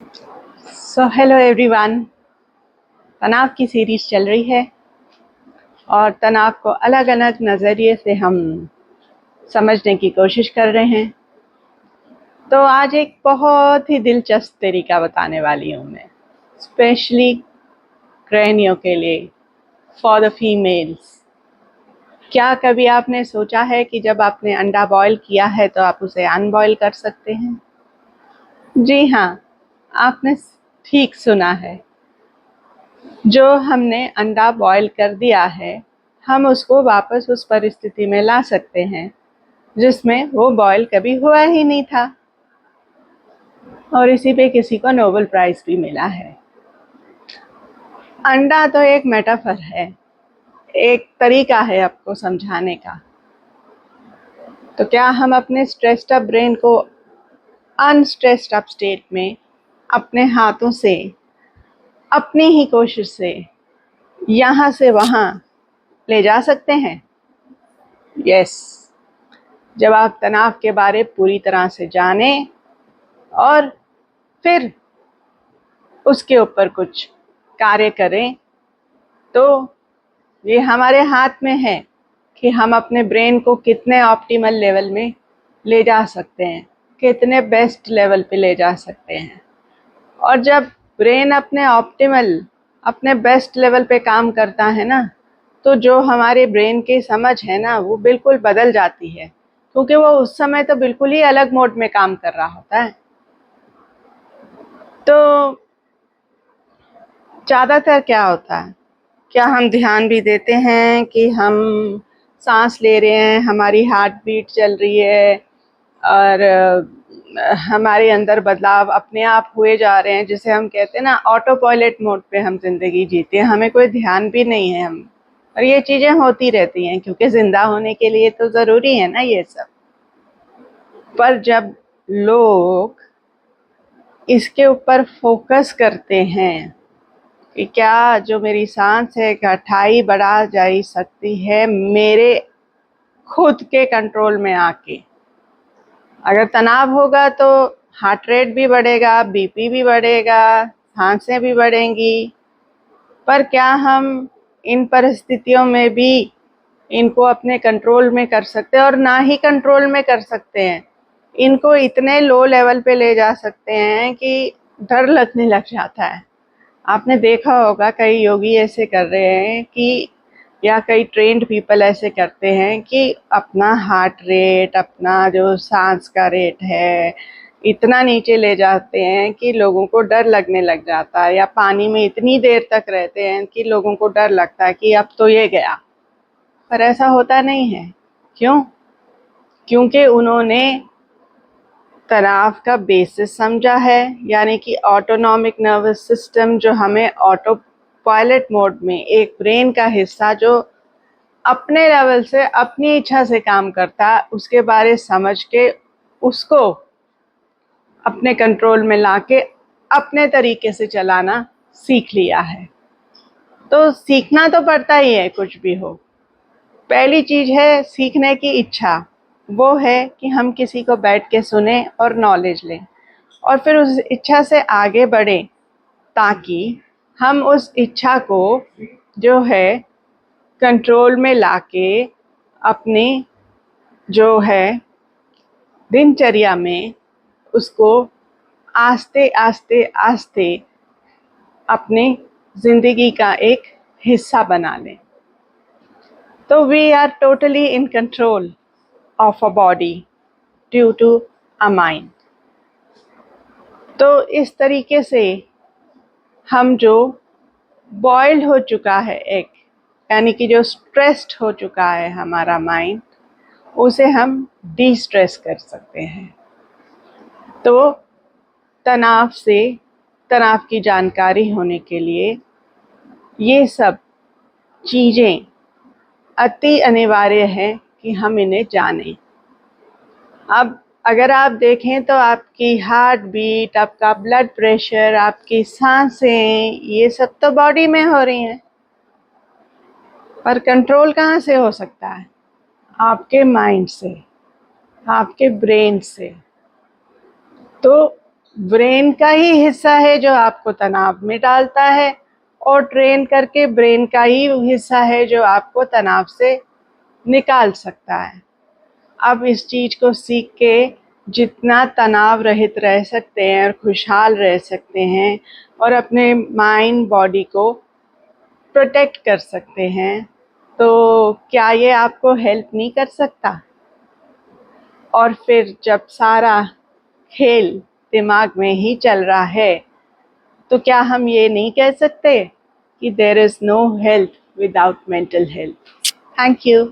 Hello everyone. तनाव की series चल रही है और तनाव को अलग अलग नज़रिए से हम समझने की कोशिश कर रहे हैं। तो आज एक बहुत ही दिलचस्प तरीका बताने वाली हूँ मैं, स्पेशली गृहिणियों के लिए, फॉर द फीमेल्स। क्या कभी आपने सोचा है कि जब आपने अंडा बॉईल किया है तो आप उसे अनबॉईल कर सकते हैं? जी हाँ, आपने ठीक सुना है। जो हमने अंडा बॉईल कर दिया है, हम उसको वापस उस परिस्थिति में ला सकते हैं जिसमें वो बॉईल कभी हुआ ही नहीं था। और इसी पे किसी को नोबेल प्राइज़ भी मिला है। अंडा तो एक मेटाफर है, एक तरीका है आपको समझाने का। तो क्या हम अपने स्ट्रेस्ड अप ब्रेन को अनस्ट्रेस्ड अप स्टेट में अपने हाथों से, अपनी ही कोशिश से यहाँ से वहाँ ले जा सकते हैं? यस। जब आप तनाव के बारे पूरी तरह से जानें और फिर उसके ऊपर कुछ कार्य करें, तो ये हमारे हाथ में है कि हम अपने ब्रेन को कितने ऑप्टिमल लेवल में ले जा सकते हैं, कितने बेस्ट लेवल पे ले जा सकते हैं। और जब ब्रेन अपने ऑप्टिमल, अपने बेस्ट लेवल पे काम करता है ना, तो जो हमारे ब्रेन की समझ है ना, वो बिल्कुल बदल जाती है, क्योंकि वो उस समय तो बिल्कुल ही अलग मोड में काम कर रहा होता है। तो ज़्यादातर क्या होता है, क्या हम ध्यान भी देते हैं कि हम सांस ले रहे हैं, हमारी हार्ट बीट चल रही है और हमारे अंदर बदलाव अपने आप हुए जा रहे हैं, जिसे हम कहते हैं ना ऑटो पायलट मोड पे हम ज़िंदगी जीते हैं, हमें कोई ध्यान भी नहीं है हम। और ये चीज़ें होती रहती हैं क्योंकि ज़िंदा होने के लिए तो ज़रूरी है ना ये सब। पर जब लोग इसके ऊपर फोकस करते हैं कि क्या जो मेरी सांस है गहराई बढ़ा जा सकती है मेरे खुद के कंट्रोल में आके। अगर तनाव होगा तो हार्ट रेट भी बढ़ेगा, बीपी भी बढ़ेगा, सांसें भी बढ़ेंगी। पर क्या हम इन परिस्थितियों में भी इनको अपने कंट्रोल में कर सकते हैं? और ना ही कंट्रोल में कर सकते हैं, इनको इतने लो लेवल पे ले जा सकते हैं कि डर लगने लग जाता है। आपने देखा होगा कई योगी ऐसे कर रहे हैं कि, या कई ट्रेंड पीपल ऐसे करते हैं कि अपना हार्ट रेट, अपना जो सांस का रेट है, इतना नीचे ले जाते हैं कि लोगों को डर लगने लग जाता है, या पानी में इतनी देर तक रहते हैं कि लोगों को डर लगता है कि अब तो ये गया। पर ऐसा होता नहीं है। क्यों? क्योंकि उन्होंने तनाव का बेसिस समझा है, यानी कि ऑटोनॉमिक नर्वस सिस्टम, जो हमें ऑटो पायलट मोड में एक ब्रेन का हिस्सा जो अपने लेवल से अपनी इच्छा से काम करता है, उसके बारे समझ के उसको अपने कंट्रोल में लाके अपने तरीके से चलाना सीख लिया है। तो सीखना तो पड़ता ही है कुछ भी हो। पहली चीज़ है सीखने की इच्छा। वो है कि हम किसी को बैठ के सुने और नॉलेज लें और फिर उस इच्छा से आगे बढ़ें, ताकि हम उस इच्छा को जो है कंट्रोल में लाके अपनी जो है दिनचर्या में उसको आस्ते आस्ते आस्ते अपनी ज़िंदगी का एक हिस्सा बना लें। तो we are totally in control of a body due to a mind. तो इस तरीके से हम जो बॉइल्ड हो चुका है एक, यानी कि जो स्ट्रेस्ड हो चुका है हमारा माइंड, उसे हम डी स्ट्रेस कर सकते हैं। तो तनाव से, तनाव की जानकारी होने के लिए ये सब चीज़ें अति अनिवार्य है कि हम इन्हें जानें। अब अगर आप देखें तो आपकी हार्ट बीट, आपका ब्लड प्रेशर, आपकी सांसें, ये सब तो बॉडी में हो रही हैं, पर कंट्रोल कहाँ से हो सकता है? आपके माइंड से, आपके ब्रेन से। तो ब्रेन का ही हिस्सा है जो आपको तनाव में डालता है, और ट्रेन करके ब्रेन का ही हिस्सा है जो आपको तनाव से निकाल सकता है। अब इस चीज़ को सीख के जितना तनाव रहित रह सकते हैं और खुशहाल रह सकते हैं और अपने माइंड बॉडी को प्रोटेक्ट कर सकते हैं, तो क्या ये आपको हेल्प नहीं कर सकता? और फिर जब सारा खेल दिमाग में ही चल रहा है, तो क्या हम ये नहीं कह सकते कि there is no health without mental health? Thank you.